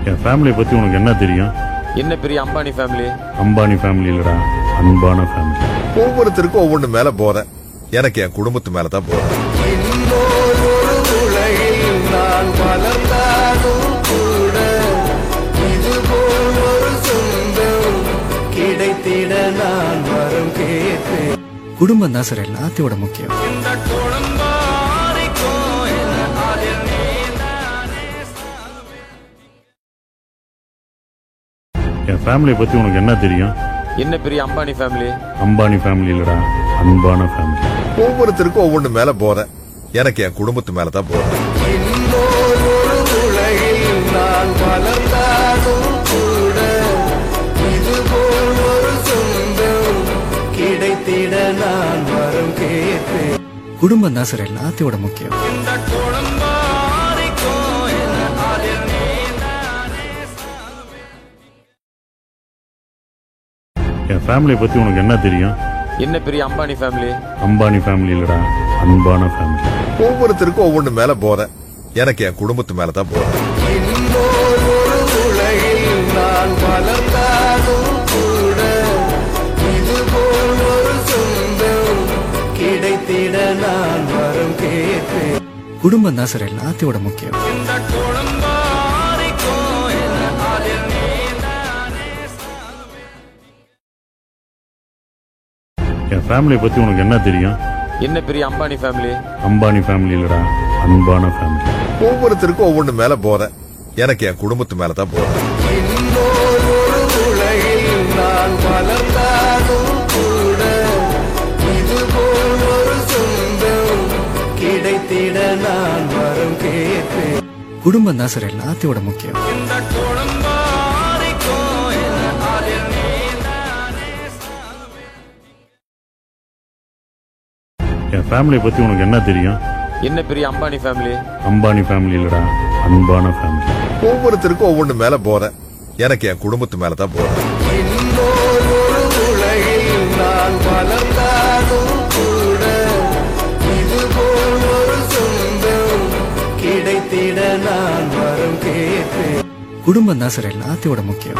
என் ஃபேமிலியை பத்தி உனக்கு என்ன தெரியும்? என்ன பெரிய அம்பானி ஃபேமிலி? அம்பானி ஃபேமிலி இல்லடா, அன்பான ஃபேமிலி. ஒவ்வொருத்தருக்கும் ஒவ்வொன்று மேல போறேன். எனக்கு என் குடும்பத்து மேலதான் போறேன். குடும்பம் தான் சார் எல்லாத்தையோட முக்கியம். என் ஃபேமிலியை பத்தி உனக்கு என்ன தெரியும்? என்ன பெரிய அம்பானி ஃபேமிலி? அம்பானி ஃபேமிலி இல்லடா, அன்பான ஃபேமிலி. ஒவ்வொருத்தருக்கும் ஒவ்வொன்று மேல போறேன். எனக்கு என் குடும்பத்து மேலதான் போறேன். குடும்பம் தான் சார் எல்லாத்தையோட முக்கியம். என் ஃபேமிலியை பத்தி உனக்கு என்ன தெரியும்? என்ன பெரிய அம்பானி ஃபேமிலி? அம்பானி ஃபேமிலி இல்லடா, அன்பான ஃபேமிலி. ஒவ்வொருத்தருக்கும் ஒவ்வொன்று மேல போறேன். எனக்கு என் குடும்பத்து மேலதான் போறேன். குடும்பம் தான் சார் எல்லாத்தையோட முக்கியம். என் ஃபேமிலியை பத்தி உனக்கு என்ன தெரியும்? என்ன பெரிய அம்பானி ஃபேமிலி? அம்பானி ஃபேமிலி இல்லடா, அன்பான ஃபேமிலி. ஒவ்வொருத்தருக்கும் ஒவ்வொன்று மேல போறேன். எனக்கு என் குடும்பத்து மேலதான் போறேன். குடும்பம் தான் சார் எல்லாத்தையோட முக்கியம். என் ஃபேமிலியை பத்தி உனக்கு என்ன தெரியும்? என்ன பெரிய அம்பானி ஃபேமிலி? அம்பானி ஃபேமிலி இல்லடா, அன்பான ஃபேமிலி. ஒவ்வொருத்தருக்கும் ஒவ்வொன்று மேல போறேன். எனக்கு என் குடும்பத்து மேலதான் போறேன். குடும்பம் தான் சார் எல்லாத்தையோட முக்கியம்.